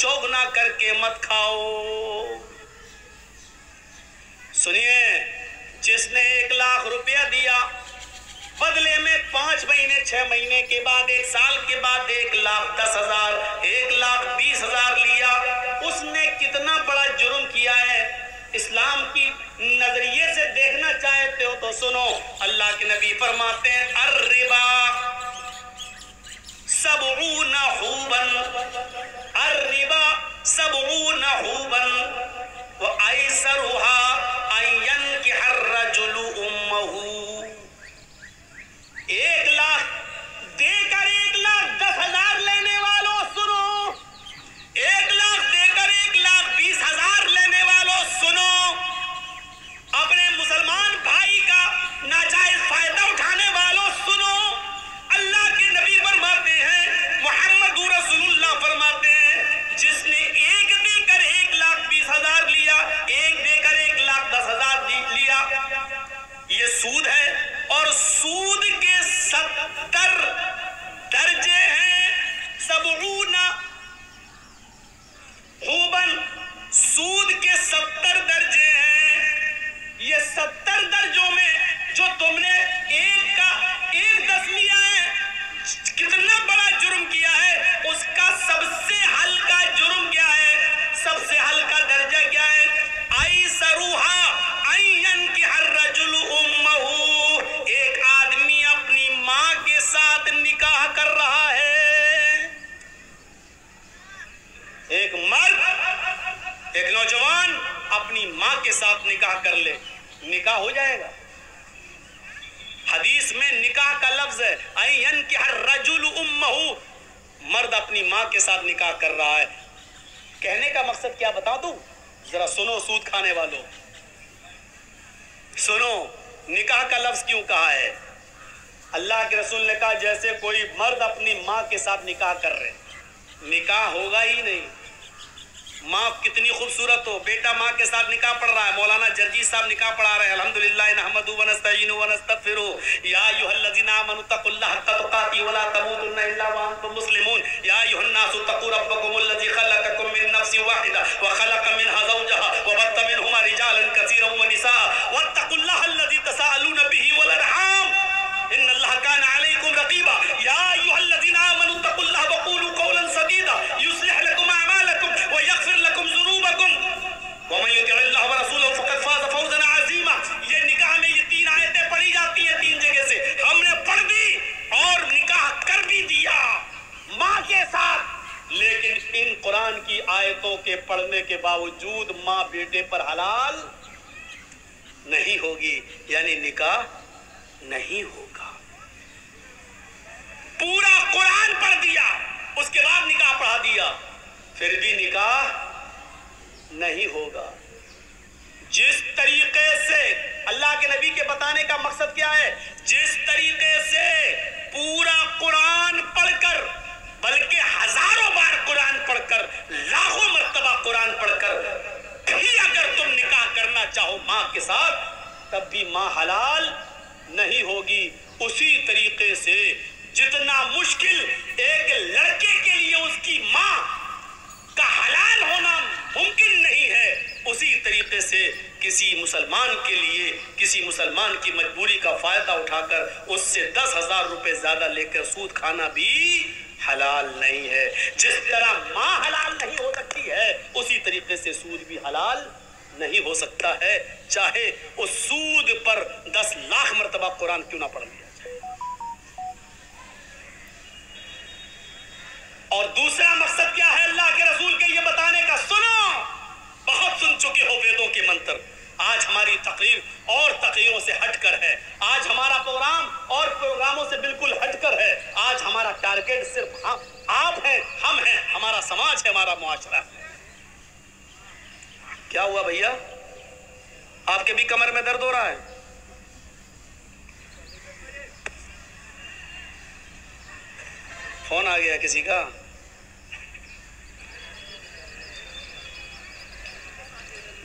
चौगुना करके मत खाओ। सुनिए, जिसने 1 लाख रुपया दिया, बदले में 5 महीने 6 महीने के बाद 1 साल के बाद 1,10,000 1,20,000 लिया, उसने कितना बड़ा जुर्म किया है। इस्लाम की नजरिए से देखना चाहते हो तो सुनो, अल्लाह के नबी फरमाते हैं अर्रिबा सबऊना हुबन, अर्रिबा सबऊना हुबन व ऐसरुहा अयन कि हर्रजुलु उम्महू। 1 लाख देकर 1,10,000 लेने वालों सुनो, 1 लाख देकर 1,20,000 लेने वालों सुनो, अपने मुसलमान भाई का नाजायज फायदा उठाने वालों सुनो। अल्लाह के नबी फरमाते हैं, मोहम्मद रसूलुल्लाह फरमाते हैं, जिसने 1 देकर 1,20,000 लिया, 1 देकर 1,10,000 लिया, ये सूद है। और सूद के 70 दर्जे हैं, सबऊना हुबन, सूद के 70 दर्जे हैं। ये 70 दर्जों में जो तुमने 1 का 1/10 लिया है, कितना बड़ा जुर्म किया है। उसका सबसे हल्का जुर्म क्या है, सबसे हल्का दर्जा क्या है, ऐसरुहा अयन कि हर्रजुलु उम्महू, एक आदमी अपनी माँ के साथ निकाह कर रहा है। एक मर्द, एक नौजवान अपनी माँ के साथ निकाह कर ले, निकाह हो जाएगा। हदीस में निकाह का लफ्ज है अयन कि हर्रजुलु उम्महू, मर्द अपनी माँ के साथ निकाह कर रहा है। कहने का मकसद क्या बता दूं, जरा सुनो सूद खाने वालों, सुनो निकाह का लफ्ज क्यों कहा है। अल्लाह के रसूल ने कहा जैसे कोई मर्द अपनी माँ के साथ निकाह कर रहे, निकाह होगा ही नहीं। माँ कितनी खूबसूरत हो, बेटा माँ के साथ निकाह पढ़ रहा है। मौलाना जर्जी साहब निकाह पढ़ा रहे हैं। अल्हम्दुलिल्लाह नहमदु व नस्तईनु व नस्तगफिरु या अय्युहल्लज़ीना आमनु तक़ुल्लाह हक़्क़ तुक़ातिही व ला तमूतुन्ना इल्ला व अंतुम मुस्लिमून या अय्युहन्नासु तक़ू रब्बकुमुल्लज़ी ख़लक़कुम मिन नफ्सिन वाहिदा व ख़लक़ मिनहा ज़ौजहा व बत्थ मिनहुमा रिजालन कसीरन व निसाअ वत्तक़ुल्लाह अल्लज़ी तसाअलूना बिही वल अरहाम इन्नल्लाह काना अलैकुम रक़ीबा या अय्युहल्लज़ीना आमनु तक़ुल्लाह व क़ूलू क़ौलन सदीदा युस्लिह लकुम अअमालकुम व यग़फिर लकुम ज़ुनूबकुम व मन युति'िल्लाह व रसूलहु फ़क़द फ़ाज़ फ़ौज़न अज़ीमा। ये निकाह में ये 3 आयतें पढ़ी जाती हैं 3 जगह से, हमने पढ़ दी और निकाह कर भी दिया माँ के साथ। लेकिन इन कुरान की आयतों के पढ़ने के बावजूद माँ बेटे पर हलाल नहीं होगी, यानी निकाह नहीं होगा। पूरा कुरान पढ़ दिया, उसके बाद निकाह पढ़ा दिया, फिर भी निकाह नहीं होगा। जिस तरीके से अल्लाह के नबी के बताने का मकसद क्या है, जिस तरीके से पूरा कुरान पढ़कर, बल्कि हजारों बार कुरान पढ़कर, लाखों मर्तबा कुरान पढ़कर भी अगर तुम निकाह करना चाहो माँ के साथ, तब भी माँ हलाल नहीं होगी। उसी तरीके से जितना मुश्किल एक लड़के के लिए उसकी माँ का हलाल होना मुमकिन नहीं है, उसी तरीके से किसी मुसलमान के लिए, किसी मुसलमान की मजबूरी का फायदा उठाकर उससे 10,000 रुपए ज्यादा लेकर सूद खाना भी हलाल नहीं है। जिस तरह माँ हलाल नहीं हो सकती है, उसी तरीके से सूद भी हलाल नहीं हो सकता है, चाहे उस सूद पर 10 लाख मर्तबा कुरान क्यों ना पढ़ लिया जाए। और दूसरा मकसद क्या है अल्लाह के रसूल के ये बताने का, सुनो, बहुत सुन चुके हो वेदों के मंत्र। आज हमारी तकरीर और तकरीरों से हटकर है, आज हमारा प्रोग्राम और प्रोग्रामों से बिल्कुल हटकर है। आज हमारा टारगेट सिर्फ आप हैं, हम हैं, हमारा समाज है, हमारा मुआशरा है। क्या हुआ भैया, आपके भी कमर में दर्द हो रहा है? फोन आ गया किसी का?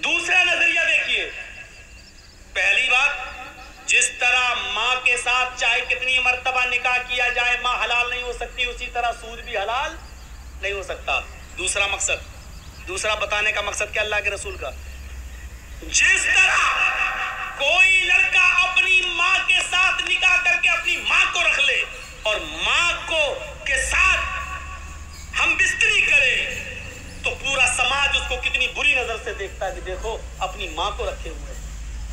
दूसरा नजरिया देखिए। पहली बात, जिस तरह माँ के साथ चाहे कितनी मर्तबा निकाह किया जाए माँ हलाल नहीं हो सकती, उसी तरह सूद भी हलाल नहीं हो सकता। दूसरा बताने का मकसद क्या अल्लाह के रसूल का, जिस तरह कोई लड़का अपनी माँ के साथ निकाह करके अपनी माँ को रख ले और माँ को के साथ हम बिस्तरी करे, तो पूरा समाज उसको कितनी बुरी नजर से देखता है कि देखो अपनी माँ को रखे हुए,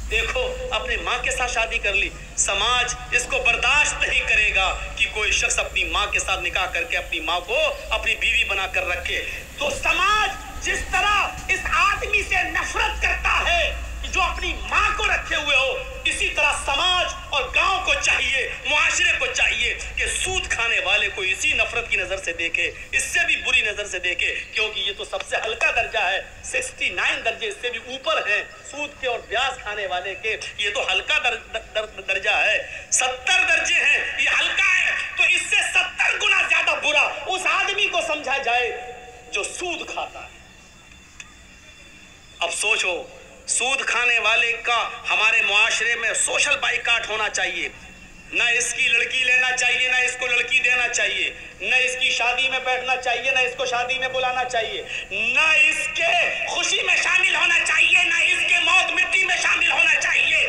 देखो अपनी माँ के साथ शादी कर ली। समाज इसको बर्दाश्त नहीं करेगा कि कोई शख्स अपनी माँ के साथ निकाह करके अपनी माँ को अपनी बीवी बनाकर रखे। तो समाज जिस तरह इस आदमी से नफरत करता है कि जो अपनी माँ को रखे हुए हो, इसी तरह समाज और गांव को चाहिए, मुआशरे को चाहिए कि सूद खाने वाले को इसी नफरत की नजर से देखे, इससे भी बुरी नजर से देखे, क्योंकि ये तो सबसे हल्का दर्जा है। 69 दर्जे इससे भी ऊपर हैं सूद के और ब्याज खाने वाले के, ये तो हल्का दर्जा है। 70 दर्जे हैं, ये हल्का है, तो इससे 70 गुना ज्यादा बुरा उस आदमी को समझा जाए जो सूद खाता है। अब सोचो, सूद खाने वाले का हमारे मुआशरे में सोशल बाइकाट होना चाहिए। ना इसकी लड़की लेना चाहिए, ना इसको लड़की देना चाहिए, न इसकी शादी में बैठना चाहिए, ना इसको शादी में बुलाना चाहिए, ना इसके खुशी में शामिल होना चाहिए, ना इसके मौत मिट्टी में शामिल होना चाहिए।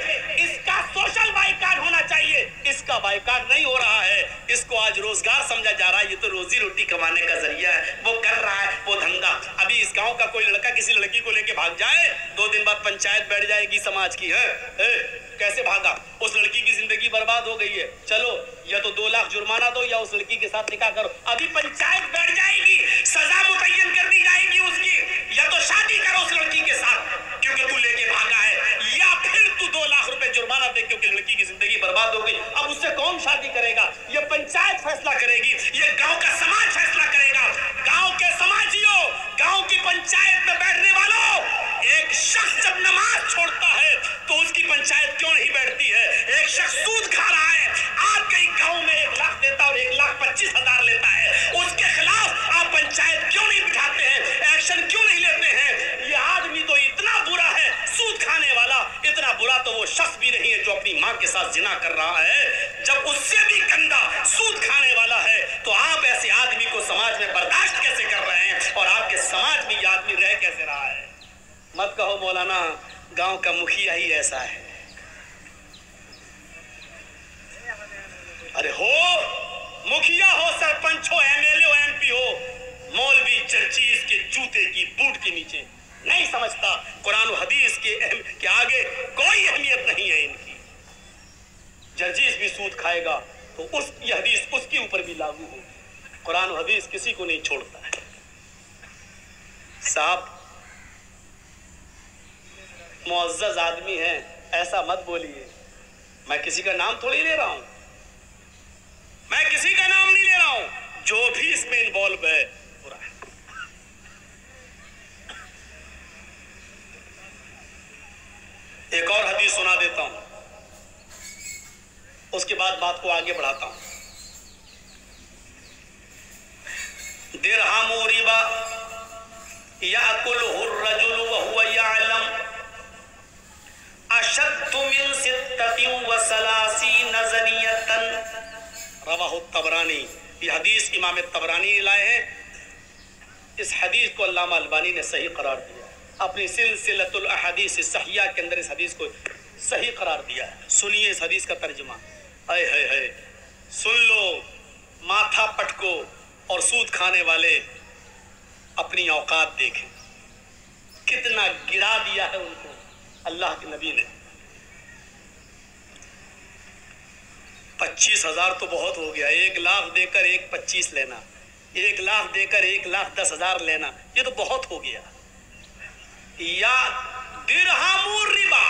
इसका सोशल बाइकाट होना चाहिए। इसका बाइकाट नहीं हो रहा है, इसको आज रोजगार समझा जा रहा है, ये तो रोजी रोटी कमाने का जरिया है, वो कर रहा है वो धंधा। अभी इस गांव का कोई लड़का किसी लड़की को लेके भाग जाए, 2 दिन बाद पंचायत बैठ जाएगी समाज की, है कैसे भागा, उस लड़की की जिंदगी बर्बाद हो गई है, चलो या तो 2 लाख जुर्माना दो या उस लड़की के साथ निकाह करो। अभी पंचायत बैठ जाएगी, सजा मुतय्यन कर दी जाएगी उसकी, या तो शादी करो उस लड़की के साथ क्योंकि तू लेके भागा है, या फिर तू 2 लाख रुपए जुर्माना दे क्योंकि लड़की की जिंदगी बर्बाद हो गई। अब उससे कौन शादी करेगा? ये पंचायत फैसला करेगी, ये गांव का समाज फैसला करेगा। गांव के समाजियों, गांव की पंचायत में बैठने वालों, एक शख्स जब नमाज छोड़ता है तो उसकी पंचायत क्यों नहीं बैठती है? एक शख्स सूद खा रहा है, आप कहीं गांव में 1 लाख देता और 1,25,000 लेता है, उसके खिलाफ आप पंचायत क्यों नहीं बिठाते हैं, एक्शन क्यों नहीं लेते हैं? ये आदमी तो इतना बुरा है, सूद खाने वाला, इतना बुरा तो वो शख्स भी नहीं है जो अपनी माँ के साथ जिना कर रहा है। जब उससे भी गंदा सूद खाने वाला है तो आप ऐसे आदमी को समाज में बर्दाश्त कैसे कर रहे हैं और आपके समाज में ये आदमी रह कैसे रहा है? मत कहो मौलाना गांव का मुखिया ही ऐसा है। अरे हो, मुखिया हो, सरपंच हो, एमएलए हो, एमपी हो, मौलवी चर्चीज के जूते की बूट के नीचे नहीं समझता, कुरान और हदीस के आगे कोई अहमियत नहीं है इनकी। जर्जीज भी सूद खाएगा तो ये हदीस उसके ऊपर भी लागू हो। कुरान और हदीस किसी को नहीं छोड़ता है। साहब मुअज़्ज़ज़ आदमी है, ऐसा मत बोलिए। मैं किसी का नाम थोड़ी ले रहा हूं, मैं किसी का नाम नहीं ले रहा हूं, जो भी इसमें इन्वॉल्व है बुरा है। एक और हदीस सुना देता हूं, उसके बाद बात को आगे बढ़ाता हूं। दिरहम रिबा याकुलहु अर्रजुल व हुवा यअलम अशद्दु मिन सित्ततिन व सलासीन ज़नियतन, रवाहु तबरानी। ये हदीस इमाम तबरानी लाए हैं। इस हदीस को अल्लामा अलबानी ने सही करार दिया, अपनी सिलसिलतुल अहादीस सहिया के अंदर इस हदीस को सही करार दिया है। सुनिए इस हदीस का तर्जुमा। हाय हाय हाय, सुन लो, माथा पटको और सूद खाने वाले अपनी औकात देखें, कितना गिरा दिया है उनको अल्लाह के नबी ने। 25,000 तो बहुत हो गया, 1 लाख देकर 1,25,000 लेना, 1 लाख देकर 1,10,000 लेना, ये तो बहुत हो गया। या दिरहमु रिबा,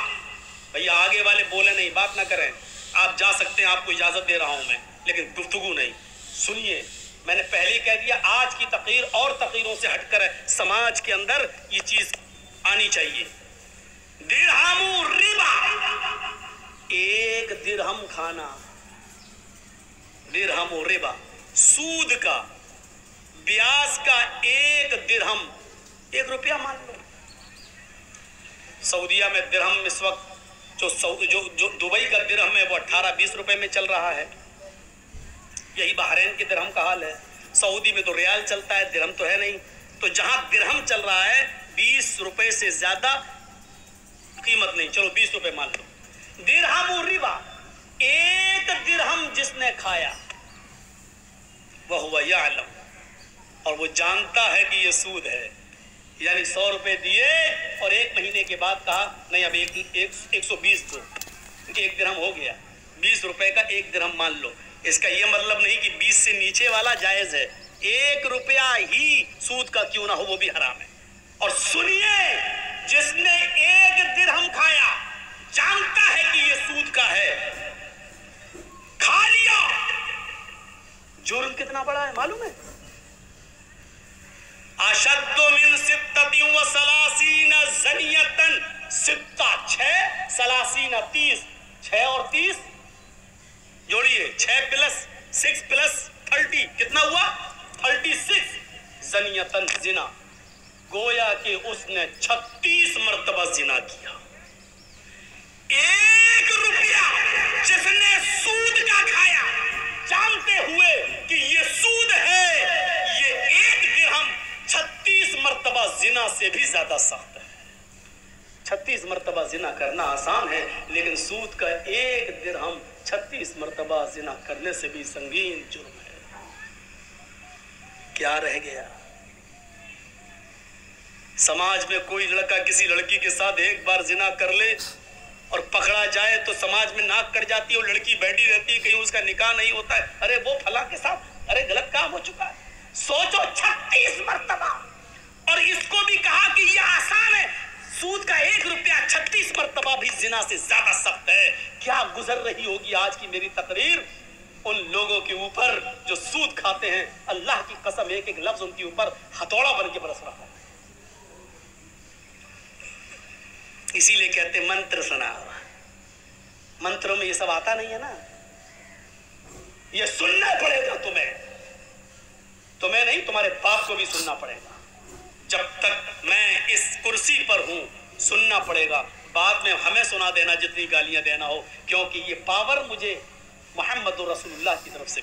भैया आगे वाले बोले नहीं, बात ना करें, आप जा सकते हैं, आपको इजाजत दे रहा हूं मैं, लेकिन गुफ्तगू नहीं। सुनिए, मैंने पहले कह दिया, आज की तकरीर और तकरीरों से हटकर है, समाज के अंदर ये चीज आनी चाहिए। दिरहमु रिबा, 1 दिरहम खाना, दिरहमु रिबा, सूद का, ब्याज का 1 दिरहम, 1 रुपया मान लो। सऊदीया में दिरहम इस वक्त जो दुबई का दिरहम है वो 18-20 रुपए में चल रहा है। यही बहरीन के दिरहम का हाल है। सऊदी में तो रियाल चलता है, दिरहम तो है नहीं। تو جہاں درہم چل رہا ہے 20 روپے سے زیادہ قیمت نہیں، چلو 20 روپے مان لو. درہم الربا، ایک درہم جس نے کھایا وَهُوَ يَعْلَمُ، اور وہ جانتا ہے کہ یہ سود ہے، یعنی 100 روپے دیے اور ایک مہینے کے بعد کہا نہیں اب 120 دو، ایک درہم ہو گیا، 20 روپے کا ایک درہم مان لو. اس کا یہ مطلب نہیں کہ 20 سے نیچے والا جائز ہے، 1 روپیہ ہی سود کا کیوں نہ ہو وہ بھی حرام ہے. اور سنیے، جس نے ایک درہم کھایا جانتا ہے کہ یہ سود کا ہے، کھا لیا، جرم کتنا بڑا ہے معلوم ہے؟ اشد من 36 زنیتن، 6 30، 6 اور 30 جوڑیے، 6 + 30 کتنا ہوا؟ 36 زنیتن، زنا. گویا کہ اس نے 36 مرتبہ زنا کیا. 1 روپیہ جس نے سود کا کھایا جانتے ہوئے کہ یہ سود ہے، یہ 1 درہم 36 مرتبہ زنا سے بھی زیادہ سخت ہے. 36 مرتبہ زنا کرنا آسان ہے، لیکن سود کا 1 درہم 36 مرتبہ زنا کرنے سے بھی سنگین جرم ہے. کیا رہ گیا؟ سماج میں کوئی لڑکا کسی لڑکی کے ساتھ ایک بار زنا کر لے اور پکڑا جائے تو سماج میں ناک کٹ جاتی ہے، اور لڑکی بیٹھی رہتی ہے کہیں اس کا نکاح نہیں ہوتا ہے، ارے وہ فلاں کے ساتھ ارے غلط کام ہو چکا ہے. سوچو 36 مرتبہ، اور اس کو بھی کہا کہ یہ آسان ہے. سود کا 1 روپیہ 36 مرتبہ بھی زنا سے زیادہ سخت ہے. کیا گزر رہی ہوگی آج کی میری تقریر ان لوگوں کے اوپر جو سود کھاتے ہیں. اللہ کی قسم ایک ایک لفظ ان کے اوپر ہتھوڑا بن کے برس رہا ہے. اسی لیے کہتے ہیں منتر سنا. منتروں میں یہ سب آتا نہیں ہے نا، یہ سننا پڑے گا تمہیں نہیں، تمہارے باپ کو بھی سننا پڑے گا. جب تک میں اس کرسی پر ہوں سننا پڑے گا. بعد میں ہمیں سنا دینا جتنی گالیاں دینا ہو، کیونکہ یہ پاور مجھے محمد رسول اللہ کی طرف سے